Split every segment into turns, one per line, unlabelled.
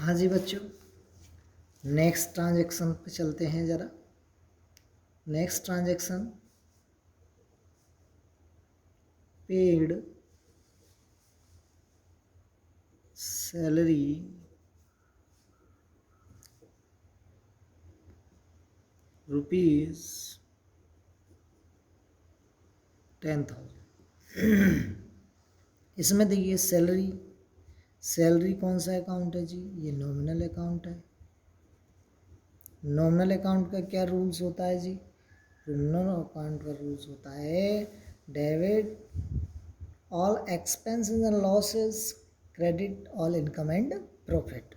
हाँ जी बच्चों, next transaction पे चलते हैं ज़रा। Next transaction paid salary rupees 10,000। इसमें देखिए सैलरी कौन सा अकाउंट है जी? ये नॉमिनल अकाउंट है। नॉमिनल अकाउंट का क्या रूल्स होता है जी? नॉमिनल अकाउंट का रूल्स होता है debit all expenses and losses, credit all income and profit.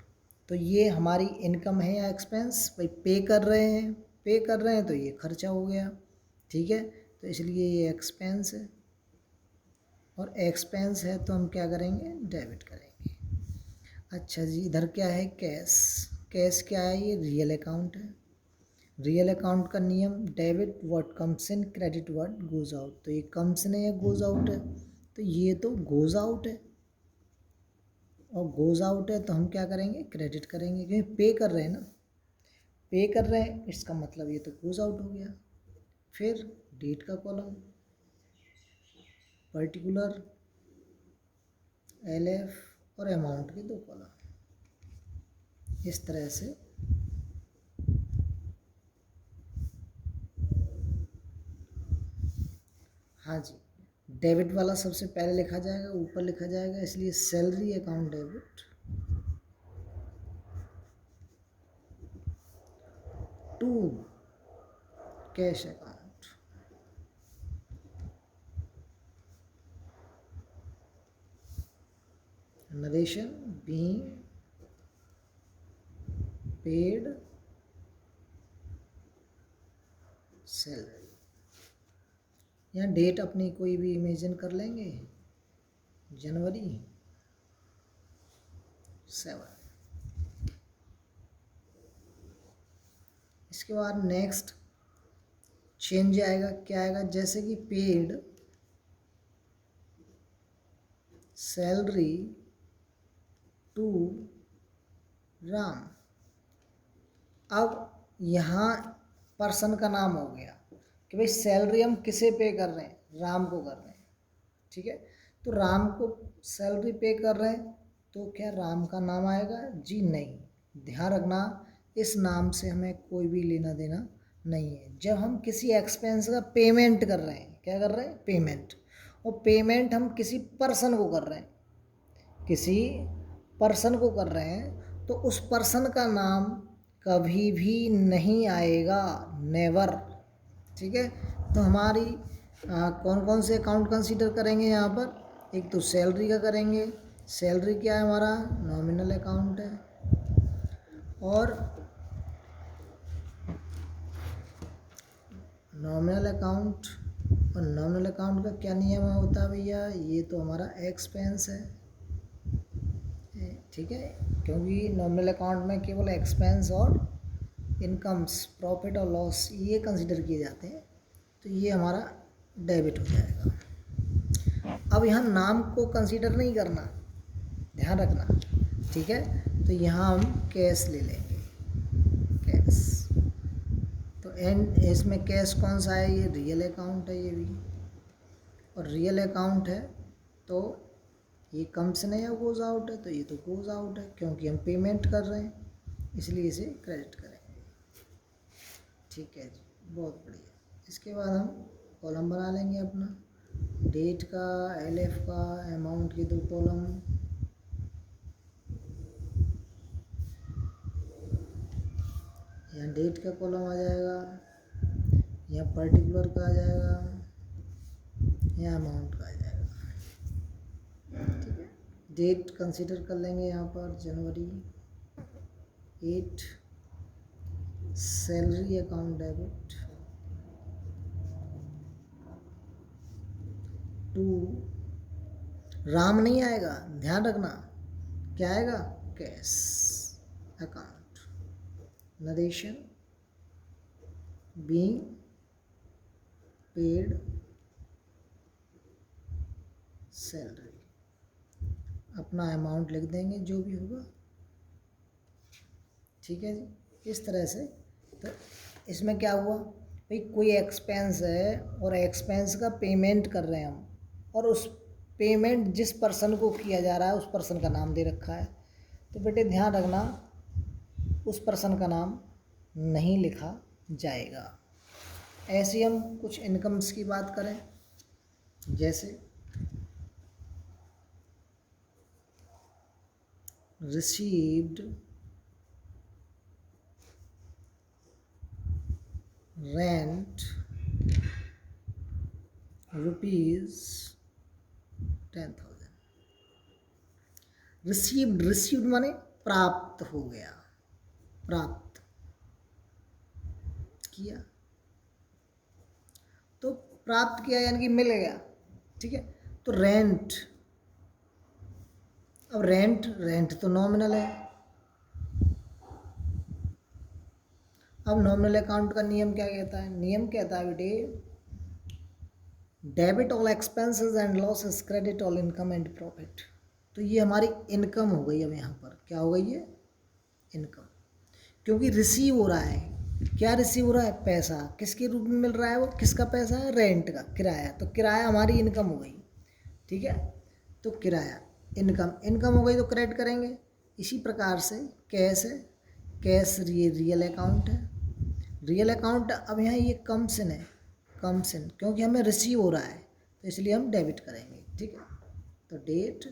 तो ये हमारी इनकम है या एक्सपेंस? भाई पे कर रहे हैं तो ये खर्चा हो गया, ठीक है। तो इसलिए ये एक्सपेंस है और एक्सपेंस है तो हम क्या करेंगे? डेबिट करेंगे। अच्छा जी, इधर क्या है? कैश क्या है? ये रियल अकाउंट है। रियल अकाउंट का नियम debit what comes in, credit what goes out. तो ये कम्स इन है या गोज आउट है? तो ये तो गोज आउट है और गोज आउट है तो हम क्या करेंगे? क्रेडिट करेंगे, क्योंकि पे कर रहे हैं ना, पे कर रहे हैं, इसका मतलब ये तो गोज आउट हो गया। फिर डेट का कॉलम, पर्टिकुलर, एलएफ और अमाउंट के दो कॉलम। इस तरह से हाँ जी, डेबिट वाला सबसे पहले लिखा जाएगा, ऊपर लिखा जाएगा, इसलिए salary account debit to cash account. Narration being paid salary. यहाँ डेट अपनी कोई भी इमेजिन कर लेंगे, जनवरी 7। इसके बाद नेक्स्ट चेंज आएगा, क्या आएगा? जैसे कि पेड सैलरी टू राम। अब यहाँ पर्सन का नाम हो गया कि भाई सैलरी हम किसे पे कर रहे हैं? राम को कर रहे हैं, ठीक है। तो राम को सैलरी पे कर रहे हैं तो क्या राम का नाम आएगा? जी नहीं, ध्यान रखना, इस नाम से हमें कोई भी लेना देना नहीं है। जब हम किसी एक्सपेंस का पेमेंट कर रहे हैं, क्या कर रहे हैं? पेमेंट। और पेमेंट हम किसी पर्सन को कर रहे हैं, किसी पर्सन को कर रहे हैं, तो उस पर्सन का नाम कभी भी नहीं आएगा, नेवर, ठीक है। तो हमारी कौन कौन से अकाउंट कंसीडर करेंगे यहाँ पर? एक तो सैलरी का करेंगे। सैलरी क्या है? हमारा नॉमिनल अकाउंट है। और नॉमिनल अकाउंट, और नॉमिनल अकाउंट का क्या नियम होता है भैया? ये तो हमारा एक्सपेंस है, ठीक है, क्योंकि नॉमिनल अकाउंट में केवल एक्सपेंस और इनकम्स, प्रॉफिट और लॉस, ये कंसीडर किए जाते हैं। तो ये हमारा डेबिट हो जाएगा। अब यहाँ नाम को कंसीडर नहीं करना, ध्यान रखना, ठीक है। तो यहाँ हम कैश ले लेंगे, कैश। तो एंड इसमें कैश कौन सा है? ये रियल अकाउंट है, ये भी, और रियल अकाउंट है तो ये कम्स इन या गोज आउट है, तो ये तो गोज आउट है क्योंकि हम पेमेंट कर रहे हैं, इसलिए इसे क्रेडिट करेंगे, ठीक है जी, बहुत बढ़िया। इसके बाद हम कॉलम बना लेंगे अपना, डेट का, एलएफ का, अमाउंट के दो कॉलम। यहाँ डेट का कॉलम आ जाएगा, यहाँ पर्टिकुलर का आ जाएगा, यहाँ अमाउंट का आ जाएगा, ठीक है। डेट कंसीडर कर लेंगे यहाँ पर जनवरी 8, salary account debit to Ram नहीं आएगा, ध्यान रखना, क्या आएगा? Cash account. Narration being paid salary. अपना अमाउंट लिख देंगे जो भी होगा, ठीक है जी, इस तरह से। तो इसमें क्या हुआ भाई, कोई एक्सपेंस है और एक्सपेंस का पेमेंट कर रहे हैं हम, और उस पेमेंट जिस पर्सन को किया जा रहा है उस पर्सन का नाम दे रखा है। तो बेटे ध्यान रखना, उस पर्सन का नाम नहीं लिखा जाएगा। ऐसे हम कुछ इनकम्स की बात करें, जैसे रिसीव्ड रेंट रुपीज 10,000। रिसीव्ड माने प्राप्त हो गया, प्राप्त किया, तो प्राप्त किया यानी कि मिल गया, ठीक है। तो रेंट, अब रेंट तो नॉमिनल है। अब नॉमिनल अकाउंट का नियम क्या कहता है? नियम कहता है बेटे, debit all expenses and losses, credit all income and profit. तो ये हमारी इनकम हो गई। अब यहाँ पर क्या हो गई है? इनकम, क्योंकि रिसीव हो रहा है। क्या रिसीव हो रहा है? पैसा। किसके रूप में मिल रहा है? वो किसका पैसा है? रेंट का, किराया। तो किराया हमारी इनकम हो गई, ठीक है। तो किराया इनकम हो गई, तो क्रेडिट करेंगे। इसी प्रकार से कैश है, कैश ये रियल अकाउंट है। रियल अकाउंट, अब यहाँ ये कम सिन है, कम सिन, क्योंकि हमें रिसीव हो रहा है तो इसलिए हम डेबिट करेंगे, ठीक है। तो डेट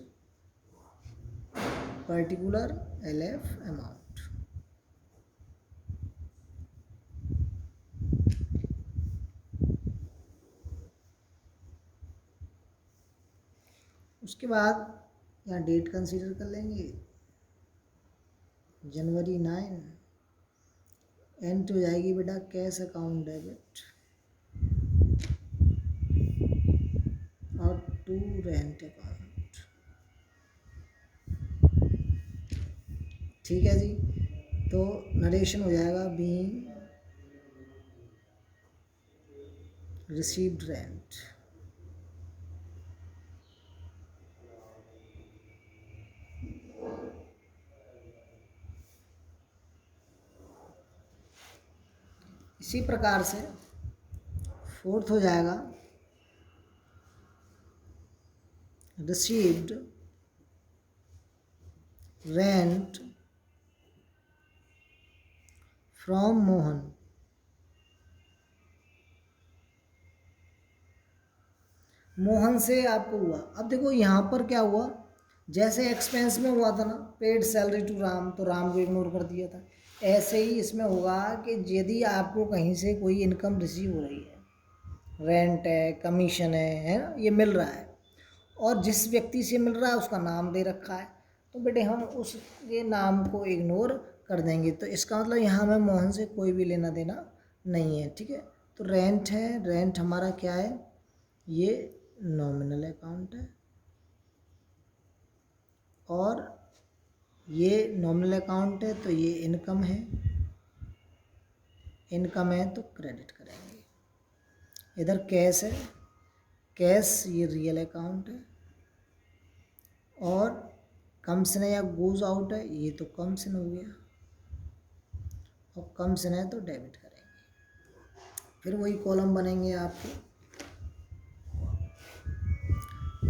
पर्टिकुलर LF अमाउंट। उसके बाद यहाँ डेट कंसीडर कर लेंगे, जनवरी 9। एंट्री हो जाएगी बेटा कैश अकाउंट डेबिट और टू रेंट अकाउंट, ठीक है जी। तो नरेशन हो जाएगा बीइंग रिसीव्ड रेंट। इसी प्रकार से फोर्थ हो जाएगा received rent from Mohan. Mohan से आपको हुआ। अब देखो यहाँ पर क्या हुआ, जैसे एक्सपेंस में हुआ था ना, पेड सैलरी टू राम, तो राम को इग्नोर कर दिया था। ऐसे ही इसमें होगा कि यदि आपको कहीं से कोई इनकम रिसीव हो रही है, रेंट है, कमीशन है ना, ये मिल रहा है, और जिस व्यक्ति से मिल रहा है उसका नाम दे रखा है, तो बेटे हम उसके नाम को इग्नोर कर देंगे। तो इसका मतलब यहाँ हमें मोहन से कोई भी लेना देना नहीं है, ठीक है। तो रेंट है, रेंट हमारा क्या है? ये नॉमिनल अकाउंट है, और ये नॉमिनल अकाउंट है तो ये इनकम है, इनकम है तो क्रेडिट करेंगे। इधर कैश है, कैश ये रियल अकाउंट है, और कमसन है या गोज आउट है, ये तो कमसन हो गया, और कमसन है तो डेबिट करेंगे। फिर वही कॉलम बनेंगे आपके,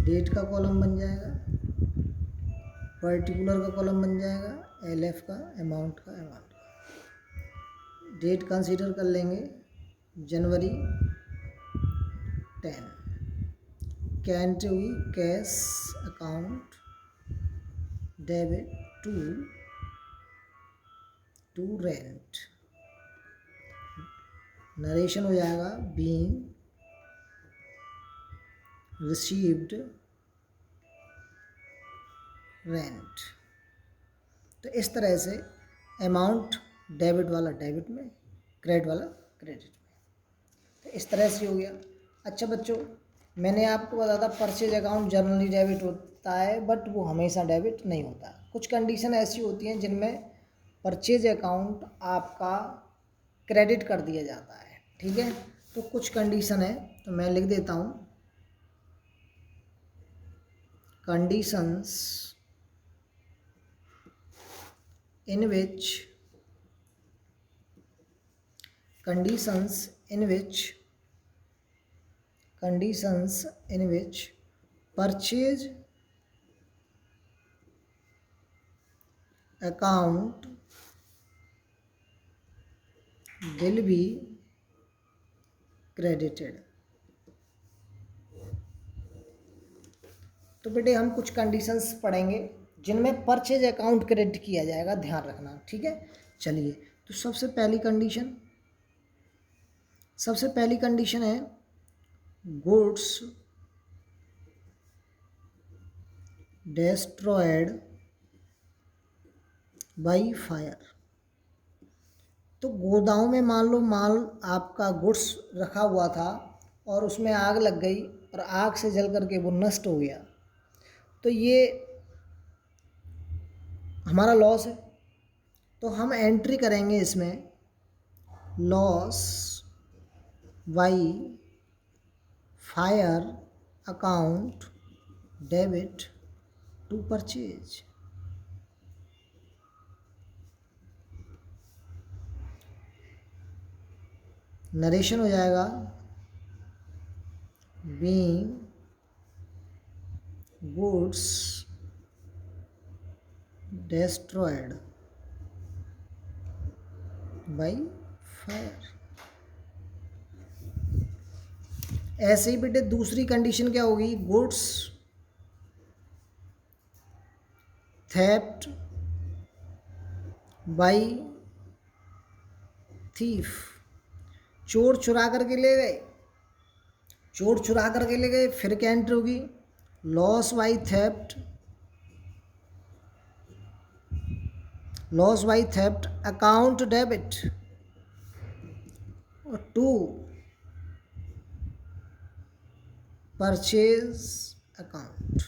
डेट का कॉलम बन जाएगा, पर्टिकुलर का कॉलम बन जाएगा, LF का, अमाउंट का, डेट कंसीडर कर लेंगे जनवरी 10। क्या एंट्री हुई? Cash account debit to rent. Narration हो जाएगा बीइंग रिसीव्ड रेंट। तो इस तरह से अमाउंट डेबिट वाला डेबिट में, क्रेडिट वाला क्रेडिट में, तो इस तरह से हो गया। अच्छा बच्चों, मैंने आपको बताया था परचेज अकाउंट जनरली डेबिट होता है, बट वो हमेशा डेबिट नहीं होता। कुछ कंडीशन ऐसी होती हैं जिनमें परचेज अकाउंट आपका क्रेडिट कर दिया जाता है, ठीक है। तो कुछ कंडीशन है, तो मैं लिख देता हूँ, conditions in which conditions in which purchase account will be credited। तो बेटे हम कुछ कंडीशंस पढ़ेंगे जिनमें परचेज अकाउंट क्रेडिट किया जाएगा, ध्यान रखना, ठीक है। चलिए, तो सबसे पहली कंडीशन है गुड्स destroyed बाई फायर। तो गोदाम में मान लो माल आपका गुड्स रखा हुआ था और उसमें आग लग गई और आग से जल करके वो नष्ट हो गया, तो ये हमारा लॉस है। तो हम एंट्री करेंगे इसमें loss by fire account debit to purchase. Narration हो जाएगा being goods destroyed by fire. ऐसे ही बेटे दूसरी कंडीशन क्या होगी, गुड्स थेफ्ट बाई थीफ। चोर चुरा करके ले गए, फिर क्या एंट्री होगी, loss by theft account debit to purchase account.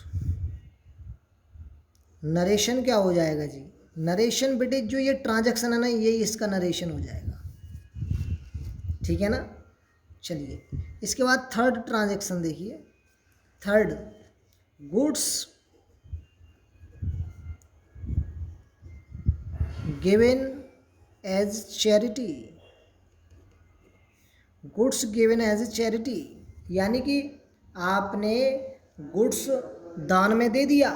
Narration क्या हो जाएगा जी, नरेशन बेटे जो ये ट्रांजैक्शन है ना, ये इसका नरेशन हो जाएगा, ठीक है ना। चलिए, इसके बाद थर्ड ट्रांजैक्शन देखिए, third goods given as charity. Goods given as charity यानी कि आपने गुड्स दान में दे दिया,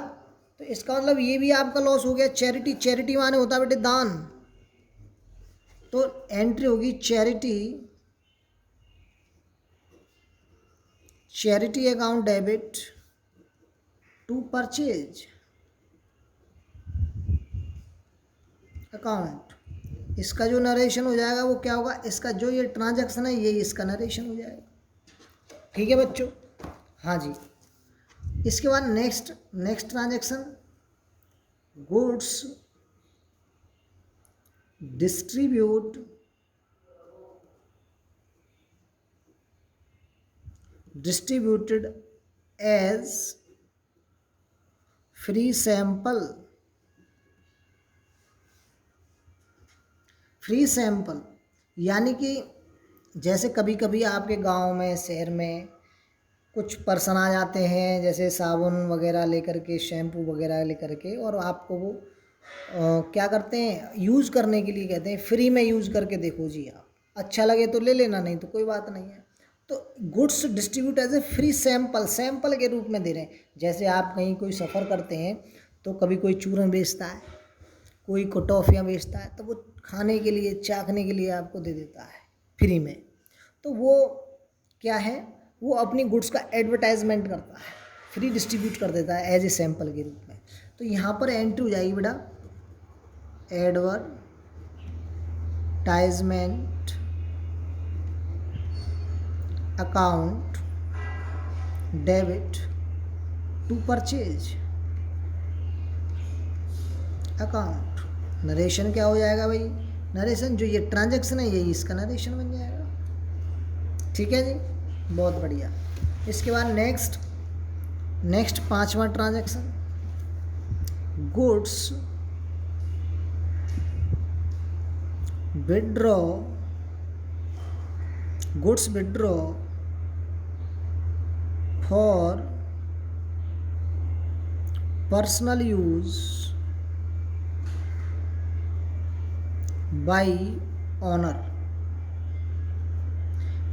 तो इसका मतलब ये भी आपका लॉस हो गया। चैरिटी माने होता है बेटे दान, तो एंट्री होगी charity account debit to purchase account. इसका जो नरेशन हो जाएगा वो क्या होगा, इसका जो ये ट्रांजैक्शन है ये इसका नरेशन हो जाएगा, ठीक है बच्चों। हाँ जी, इसके बाद next transaction goods distributed as free sample यानी कि जैसे कभी कभी आपके गांव में शहर में कुछ पर्सन आ जाते हैं, जैसे साबुन वगैरह लेकर के, शैम्पू वगैरह लेकर के, और आपको वो क्या करते हैं, यूज़ करने के लिए कहते हैं फ्री में यूज़ करके देखो जी, आप अच्छा लगे तो ले लेना, नहीं तो कोई बात नहीं है। तो goods distribute as a free sample के रूप में दे रहे हैं। जैसे आप कहीं कोई सफ़र करते हैं तो कभी कोई चूरन बेचता है, कोई को टॉफ़ियाँ बेचता है, तो वो खाने के लिए, चाखने के लिए आपको दे देता है फ्री में। तो वो क्या है, वो अपनी गुड्स का एडवर्टाइजमेंट करता है, फ्री डिस्ट्रीब्यूट कर देता है एज ए सैंपल के रूप में। तो यहाँ पर एंट्री हो जाएगी बेटा advertisement account debit to purchase account. Narration क्या हो जाएगा भाई, नरेशन जो ये ट्रांजैक्शन है यही इसका नरेशन बन जाएगा, ठीक है जी, बहुत बढ़िया। इसके बाद नेक्स्ट पांचवा transaction goods withdraw for personal use by owner.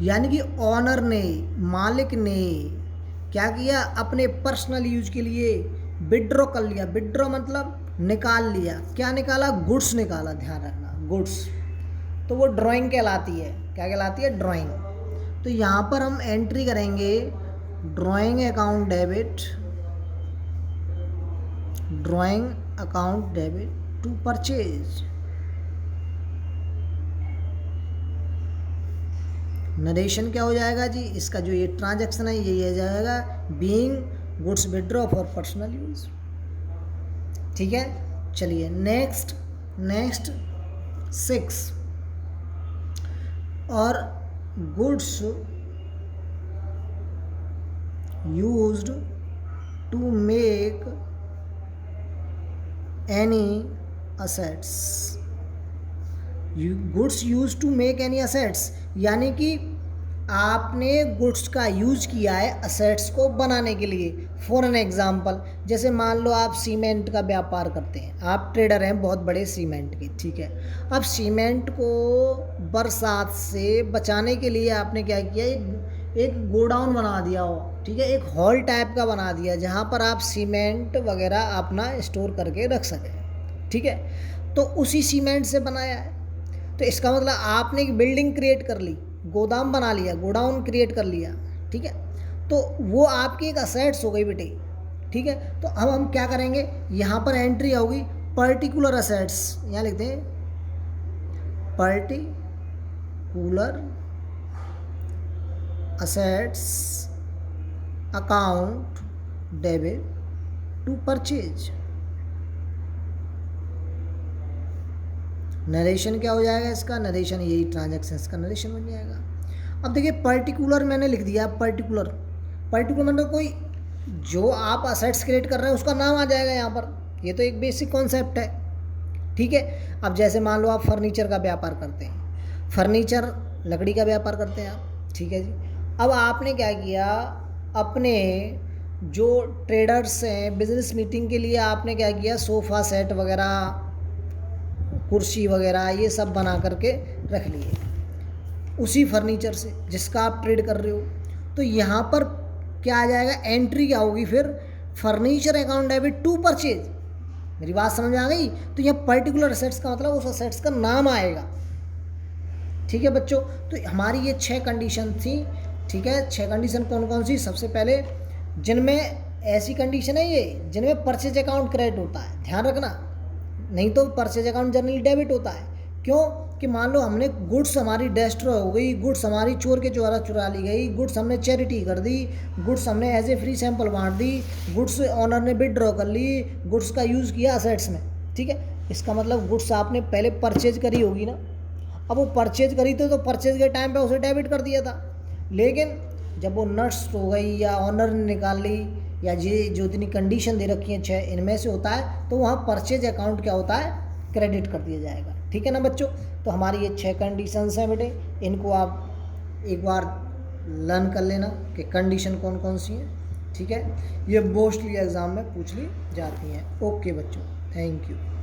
यानी कि ऑनर ने, मालिक ने क्या किया, अपने पर्सनल यूज के लिए विड्रॉ कर लिया। विड्रॉ मतलब निकाल लिया। क्या निकाला, गुड्स निकाला, ध्यान रखना गुड्स। तो वो ड्राइंग कहलाती है। क्या कहलाती है, ड्राइंग। तो यहाँ पर हम एंट्री करेंगे drawing account debit, drawing account debit to purchase. Narration क्या हो जाएगा जी, इसका जो ये ट्रांजैक्शन है ये जाएगा being goods withdraw for personal use. ठीक है, चलिए नेक्स्ट 6 और goods used to make any assets. Goods use to make any assets यानी कि आपने गुड्स का यूज किया है असेट्स को बनाने के लिए। फॉर एन एग्जांपल, जैसे मान लो आप सीमेंट का व्यापार करते हैं, आप ट्रेडर हैं बहुत बड़े सीमेंट के, ठीक है। अब सीमेंट को बरसात से बचाने के लिए आपने क्या किया, एक गोडाउन बना दिया हो, ठीक है, एक हॉल टाइप का बना दिया जहाँ पर आप सीमेंट वगैरह अपना स्टोर करके रख सकें, ठीक है। तो उसी सीमेंट से बनाया है। तो इसका मतलब आपने एक बिल्डिंग क्रिएट कर ली, गोदाम बना लिया, गोडाउन क्रिएट कर लिया, ठीक है। तो वो आपकी एक असेट्स हो गई बेटे, ठीक है। तो अब हम क्या करेंगे, यहाँ पर एंट्री होगी पर्टिकुलर असेट्स, यहाँ लिखते हैं particular assets account debit to purchase. Narration क्या हो जाएगा इसका, नरेशन यही ट्रांजैक्शंस का नरेशन बन जाएगा। अब देखिए पर्टिकुलर मैंने लिख दिया, पर्टिकुलर मतलब कोई जो आप असेट्स क्रिएट कर रहे हैं उसका नाम आ जाएगा यहाँ पर। ये तो एक बेसिक कॉन्सेप्ट है, ठीक है। अब जैसे मान लो आप फर्नीचर का व्यापार करते हैं, फर्नीचर लकड़ी का व्यापार करते हैं आप, ठीक है जी। अब आपने क्या किया, अपने जो ट्रेडर्स हैं बिजनेस मीटिंग के लिए आपने क्या किया, सोफ़ा सेट वगैरह, कुर्सी वगैरह ये सब बना करके रख लिए उसी फर्नीचर से जिसका आप ट्रेड कर रहे हो। तो यहाँ पर क्या आ जाएगा, एंट्री क्या होगी फिर, furniture account debit to purchase. मेरी बात समझ आ गई। तो यह पर्टिकुलर असेट्स का मतलब उस असेट्स का नाम आएगा, ठीक है बच्चों। तो हमारी ये 6 कंडीशन थी, ठीक है। 6 कंडीशन कौन कौन सी, सबसे पहले जिनमें ऐसी कंडीशन है ये जिनमें परचेज अकाउंट क्रेडिट होता है, ध्यान रखना, नहीं तो परचेज अकाउंट जनरली डेबिट होता है। क्यों कि मान लो हमने गुड्स हमारी डिस्ट्रॉय हो गई, गुड्स हमारी चोर के द्वारा चुरा ली गई, गुड्स हमने चैरिटी कर दी, गुड्स हमने एज ए फ्री सैंपल बांट दी, गुड्स ऑनर ने विड्रॉ कर ली, गुड्स का यूज़ किया असेट्स में, ठीक है। इसका मतलब गुड्स आपने पहले परचेज करी होगी ना। अब वो परचेज करी थी तो परचेज के टाइम पे उसे डेबिट कर दिया था, लेकिन जब वो नष्ट हो गई या ऑनर ने निकाल ली या ये जो इतनी कंडीशन दे रखी है 6 इनमें से होता है, तो वहाँ परचेज अकाउंट क्या होता है, क्रेडिट कर दिया जाएगा, ठीक है ना बच्चों। तो हमारी ये 6 कंडीशंस हैं बेटे, इनको आप एक बार लर्न कर लेना कि कंडीशन कौन कौन सी हैं, ठीक है। ये मोस्टली एग्ज़ाम में पूछ ली जाती हैं। ओके बच्चों, थैंक यू।